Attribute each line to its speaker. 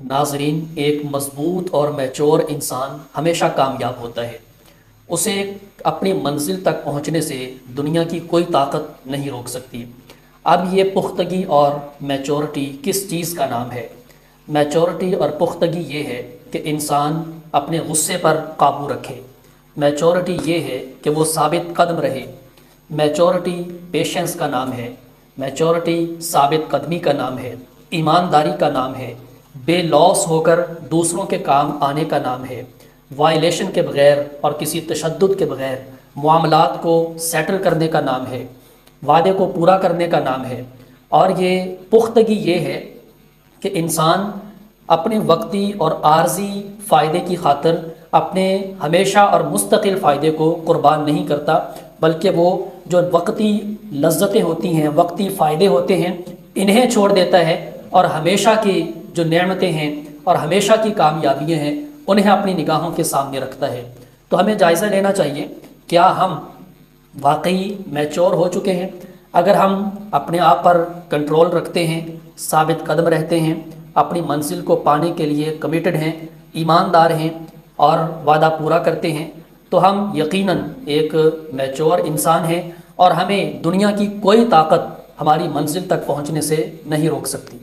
Speaker 1: ناظرین، ایک مضبوط اور میچور انسان ہمیشہ کامیاب ہوتا ہے۔ اسے اپنی منزل تک پہنچنے سے دنیا کی کوئی طاقت نہیں روک سکتی۔ اب یہ پختگی اور میچورٹی کس چیز کا نام ہے؟ میچورٹی اور پختگی یہ ہے کہ انسان اپنے غصے پر قابو رکھے۔ میچورٹی یہ ہے کہ وہ ثابت قدم رہے۔ میچورٹی پیشنس کا نام ہے۔ میچورٹی ثابت قدمی کا نام ہے، ایمانداری کا نام ہے، بے لوث ہو کر دوسروں کے کام آنے کا نام ہے، وائلیشن کے بغیر اور کسی تشدد کے بغیر معاملات کو سیٹل کرنے کا نام ہے، وعدے کو پورا کرنے کا نام ہے۔ اور یہ پختگی یہ ہے کہ انسان اپنے وقتی اور عارضی فائدے کی خاطر اپنے ہمیشہ اور مستقل فائدے کو قربان نہیں کرتا، بلکہ وہ جو وقتی لذتیں ہوتی ہیں، وقتی فائدے ہوتے ہیں، انہیں چھوڑ دیتا ہے اور ہمیشہ کی جو نعمتیں ہیں اور ہمیشہ کی کامیابیاں ہیں انہیں اپنی نگاہوں کے سامنے رکھتا ہے۔ تو ہمیں جائزہ لینا چاہیے، کیا ہم واقعی میچور ہو چکے ہیں؟ اگر ہم اپنے آپ پر کنٹرول رکھتے ہیں، ثابت قدم رہتے ہیں، اپنی منزل کو پانے کے لیے کمیٹڈ ہیں، ایماندار ہیں اور وعدہ پورا کرتے ہیں، تو ہم یقیناً ایک میچور انسان ہیں اور ہمیں دنیا کی کوئی طاقت ہماری منزل تک پہنچنے سے نہیں روک سکتی۔